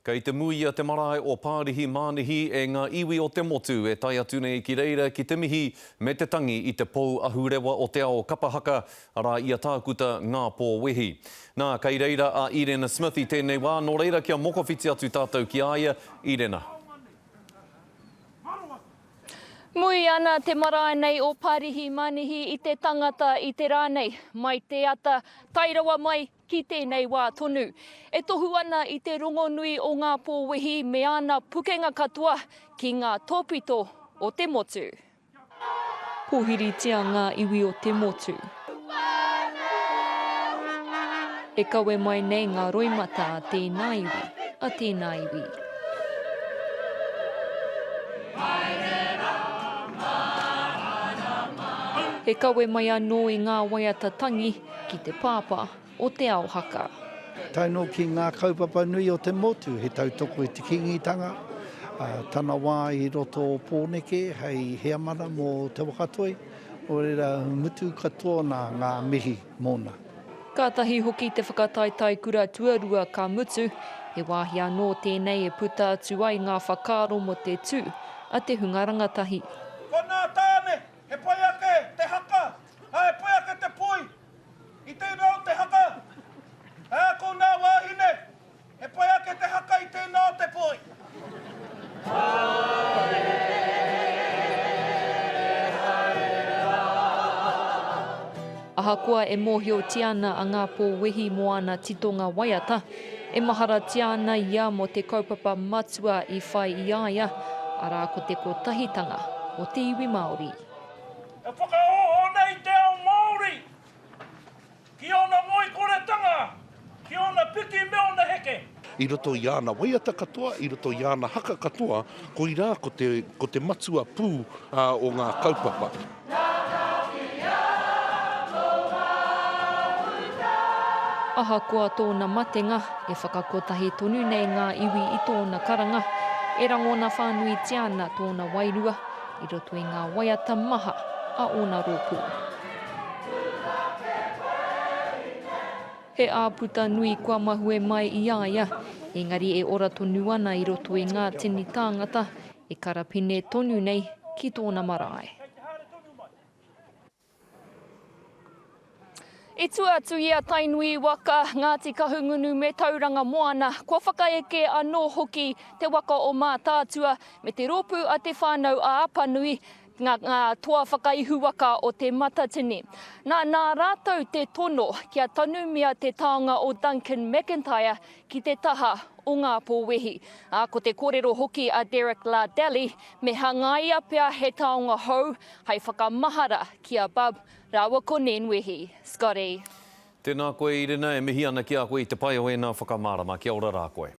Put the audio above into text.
Kei te muia te marae o Pārihi Mānihi e ngā iwi o te motu e tai atu nei ki reira ki te mihi me te tangi i te pou ahurewa o te ao kapahaka ara ia tākuta ngā pō wehi. Nā, kei reira a Irena Smith i tēnei wā, nō reira kia mokowhiti atu tātou ki aia, Irena. Mui ana te marae nei o Pārihi Mānihi i te tangata i te rānei, mai te ata tairawa mai ki tēnei wā tonu. E tohu ana i te rongonui o ngā pōwehi me ana pukenga katoa ki ngā tōpito o te motu. Pohiritia ngā iwi o te motu. E kawe mai nei ngā roimata a tēnā iwi, a tēnā iwi. He kawe mai anō i ngā waiata tangi ki te pāpā o te ao haka. Taino ki ngā kaupapa nui o te motu, he tautoko i te kingitanga. Tana wā i roto o pōneke, hei heamara mō te wakatoi, o reira mutu katoa nā ngā mihi mōna. Kātahi hoki te whakataitai kura tuarua ka mutu, he wāhi anō tēnei e puta atu ai ngā whakaaro mo te tū a te hunga rangatahi. Kona tāne, he pai ake te haka, he pai ake te poi, i tēnā o te haka. Ko nā wāhine, he pai ake te haka i tēnā o te poi. Ahakoa e mōhio tiana a ngā pōwehi moana titonga waiata, e mahara tiana ia mo te kaupapa matua i whai i aia, arā ko te kotahitanga o te iwi Māori. E whakaoho nei te ao Māori, ki ona moi koretanga, ki ona piki me ona heke. I roto i ana waiata katoa, i roto i ana haka katoa, ko i rā ko te matua pū o ngā kaupapa. Ahakoa tōna matenga e whakakotahi tonu nei ngā iwi i tōna karanga, e rangona whānui tiana tōna wairua, i roto i ngā waiata maha a ona rōpū. He āputa nui kua mahue mai i aia, engari e ora tonu ana i roto i ngā tini tāngata, e karapine tonu nei ki tōna marae. I tua atu ia tainui waka Ngāti Kahungunu me tauranga moana, kua whakaeke anō hoki te waka o mā tātua me te rōpū a te whānau a Apanui, ngā toa whakaihu waka o te matatini. Nā rātou te tono kia tanumia te taonga o Duncan McIntyre ki te taha o ngā pōwehi. Ko te kōrero hoki a Derek Lardeli me hangaia pia he taonga hou, hei whakamahara ki a Bab Rawa ko Nenwehi. Scotty. Tēnā koe Irena, e mihi ana ki a koe i te pai o e nā whakamārama. Kia ora rā koe.